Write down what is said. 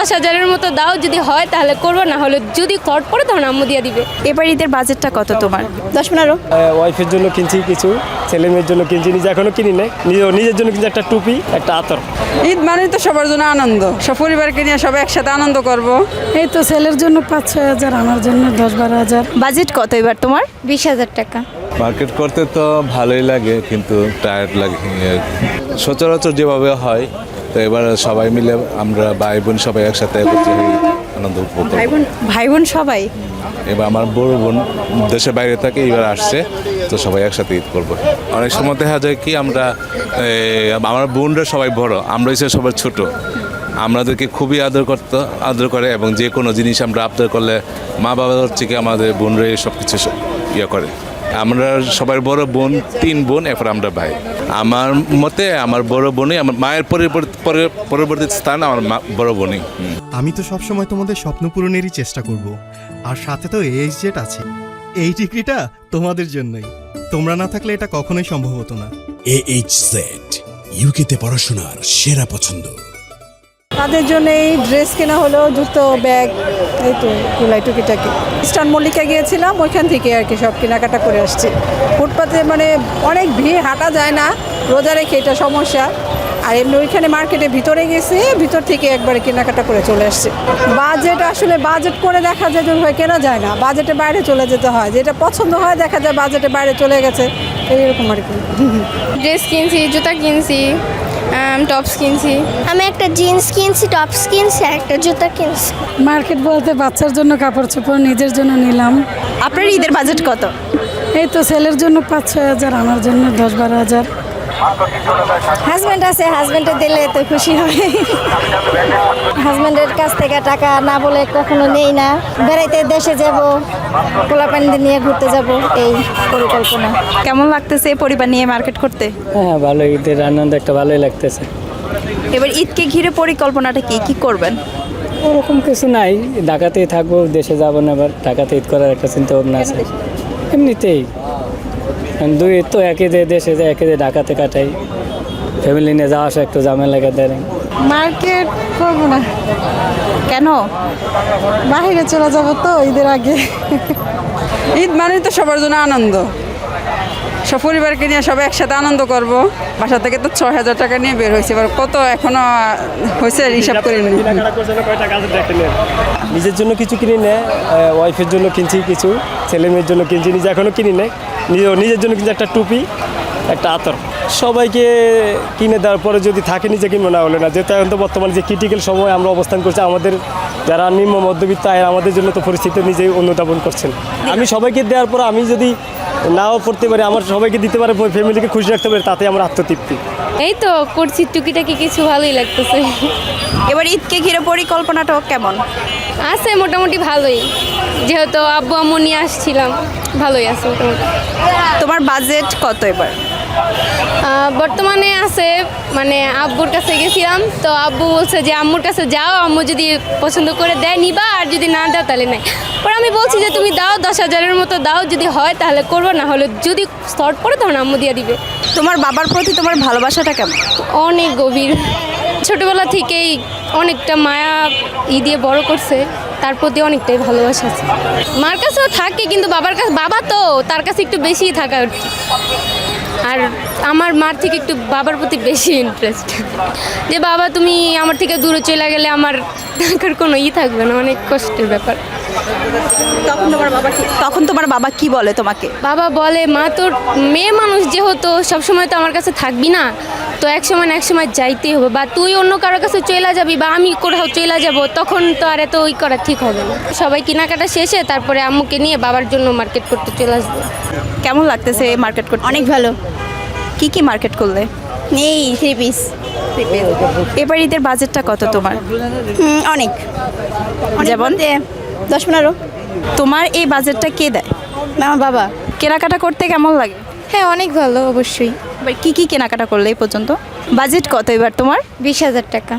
10,000-এর মতো দাও, যদি হয় তাহলে করবো, না হলে যদি শর্ট পড়ে তখন আম্মু দিয়ে দিবে। এবার ঈদের বাজেটটা কত তোমার? 10-15। ওয়াইফের জন্য কিনছি কিছু, ছেলে মেয়ের জন্য কিনছি, নিজে এখনো কিনি নাই, নিজের জন্য কিনছি একটা টুপি, একটা আতর। ঈদ মানে তো সবার জন্য আনন্দ, সব পরিবারকে নিয়ে সবাই একসাথে আনন্দ করব। এই তো ছেলের জন্য 5-6 হাজার, আমার জন্য 10-12 হাজার। বাজেট কত এবার তোমার? 20,000 টাকা। মার্কেট করতে তো ভালোই লাগে, কিন্তু টায়ার্ড লাগে। সচরাচর যেভাবে হয়, তো এবার সবাই মিলে আমরা ভাই বোন সবাই একসাথে একত্রে হই, আনন্দ উপভোগ করি। ভাই বোন সবাই? এবার আমার বড় বোন দেশের বাইরে থাকে, এবার আসছে, তো সবাই একসাথে ঈদ করবো। অনেক সময় দেখা যায় কি আমরা আমার বোনরা সবাই বড়, আমরা হিসেবে সবাই ছোট, আমাদেরকে খুবই আদর করে, এবং যে কোনো জিনিস আমরা আবদার করলে মা বাবা হচ্ছে কি আমাদের বোনরাই সব কিছু ইয়ে করে। আমরা সবাই বড় বোন, 3 বোন, এরপর আমরা ভাই। আমার মতে আমার বড় বোনই আমার মায়ের পরবর্তী স্থান, আমার বড় বোনই। আমি তো সবসময় তোমাদের স্বপ্ন পূরণেরই চেষ্টা করব, আর সাথে তো এইচজেড আছে। এই ডিগ্রিটা তোমাদের জন্যই, তোমরা না থাকলে এটা কখনোই সম্ভব হতো না। AHZ ইউকেতে পড়াশোনার সেরা পছন্দ। তাদের জন্য এই ড্রেস কেনা হলো, জুতো, ব্যাগ, এই তো এগুলাই টুকিটাকি। ইস্টার্ন মল্লিকা গিয়েছিলাম, ওইখান থেকে আর কি সব কেনাকাটা করে আসছি। ফুটপাতে মানে অনেক ভিড়, হাঁটা যায় না, রোজা রেখে এটা সমস্যা। আর এমনি ওইখানে মার্কেটে ভিতরে গেছি, ভিতর থেকে একবারে কেনাকাটা করে চলে আসছি। বাজেট আসলে বাজেট করে দেখা যায় যে কেনা যায় না, বাজেটের বাইরে চলে যেতে হয়, যেটা পছন্দ হয় দেখা যায় বাজেটের বাইরে চলে গেছে, এইরকম আর কি। ড্রেস কিনছি, জুতা কিনছি, টপস কিনছি। আমি একটা জিন্স কিনছি, টপস কিনছি, একটা জুতা কিনছি। মার্কেট বলতে বাচ্চার জন্য কাপড় চোপড়, নিজের জন্য নিলাম। আপনার ঈদের বাজেট কত? এই তো ছেলের জন্য 5-6 হাজার, আমার জন্য 10-12 হাজার। হাজব্যান্ড আছে, হাজব্যান্ডে দিলে তো খুশি হয়। হাজব্যান্ডের কাছ থেকে টাকা না বলে কখনো নেই না। বেড়াইতে দেশে যাব, পোলাপানিদের নিয়ে ঘুরতে যাব, এই পরিকল্পনা। কেমন লাগতেছে পরিবার নিয়ে মার্কেট করতে? হ্যাঁ, ভালো, ঈদের আনন্দ একটা ভালোই লাগতেছে। এবার ঈদকে ঘিরে পরিকল্পনাটা কি করবেন? ওরকম কিছু নাই, ঢাকাতেই থাকবো, দেশে যাব না, আবার ঢাকাতে ঈদ করার একটা চিন্তা ভাবনা আছে। এমনিতেই দুই তো একই দেশে যায়, একই ঢাকাতে কাটাই, ফ্যামিলি নিয়ে যাওয়া আসা একটু ঝামেলা দেয়। মার্কেট করবো না। কেন? বাইরে চলে যাবো তো ঈদের আগে। ঈদ মানে তো সবার জন্য আনন্দ, সব পরিবারকে নিয়ে সবাই একসাথে আনন্দ করব। বাসা থেকে তো 6,000 টাকা নিয়ে বের হয়েছে, এবার কত এখনো হয়েছে হিসাব করে নি। নিজের জন্য কিছু কিনি নেয়, ওয়াইফের জন্য কিনছি কিছু, ছেলে মেয়ের জন্য কিনছি, নিজে এখনো কিনি নাই, নিজের জন্য কিনছি একটা টুপি, একটা আতর। সবাইকে কিনে দেওয়ার পরে যদি থাকে নিজে কিনবো, না হলে না, যেহেতু এখন তো বর্তমানে যে ক্রিটিক্যাল সময় আমরা অবস্থান করছি, আমাদের যারা নিম্ন মধ্যবিত্ত আয়, আমাদের জন্য তো পরিস্থিতি নিজেই অনুধাবন করছেন। আমি সবাইকে দেওয়ার পর আমি যদি নাও পড়তে পারি, আমার সবাইকে দিতে পারে, ফ্যামিলিকে খুশি রাখতে পারি, তাতে আমার আত্মতৃপ্তি। এই তো করছি টুকিটাকি কিছু, ভালোই লাগতেছে। এবার ঈদকে ঘিরে পরিকল্পনাটাও কেমন আছে? মোটামুটি ভালোই, যেহেতু আব্বু আম্মু নিয়ে আসছিলাম, ভালোই আছে মোটামুটি। তোমার বাজেট কত এবার? বর্তমানে আছে মানে আব্বুর কাছে গেছিলাম, তো আব্বু বলছে যে আম্মুর কাছে যাও, আম্মু যদি পছন্দ করে দেয় নিবা, আর যদি না দাও তাহলে নাই। পরে আমি বলছি যে তুমি দাও, 10,000-এর মতো দাও, যদি হয় তাহলে করবো, না হলে যদি শর্ট পড়ে তখন আম্মু দিয়ে দিবে। তোমার বাবার প্রতি তোমার ভালোবাসাটা কেমন? অনেক গভীর, ছোটোবেলা থেকেই অনেকটা মায়া দিয়ে বড় করছে, তার প্রতি অনেকটাই ভালোবাসা আছে। মার কাছেও থাকে, কিন্তু বাবার কাছে, বাবা তো তার কাছে একটু বেশিই থাকা উচিত। আর আমার মার থেকে একটু বাবার প্রতি বেশি ইন্টারেস্ট, যে বাবা তুমি আমার থেকে দূরে চলে গেলে আমার থাকার কোনো থাকবে না, অনেক কষ্টের ব্যাপার। তখন তোমার বাবা কি বলে তোমাকে? বাবা বলে, মা তোর মেয়ে মানুষ যেহেতু সবসময় তো আমার কাছে থাকবি না, তো এক সময় না এক সময় যাইতেই হবে, বা তুই অন্য কারোর কাছে চলে যাবি বা আমি কোথাও চলে যাব, তখন তো আর এত করা ঠিক হবে না। সবাই কেনাকাটা শেষে তারপরে আম্মুকে নিয়ে বাবার জন্য মার্কেট করতে চলে আসবো। কেমন লাগতেছে মার্কেট করতে? অনেক ভালো। কি মার্কেট করলে? এই 3 পিস। এবার ঈদের বাজেটটা কত তোমার? অনেক, যেমন 10-15। তোমার এই বাজেটটা কে দেয়? আমার বাবা। কেনাকাটা করতে কেমন লাগে? হ্যাঁ, অনেক ভালো, অবশ্যই। এবার কি কেনাকাটা করলে এই পর্যন্ত? বাজেট কত এবার তোমার? 20,000 টাকা।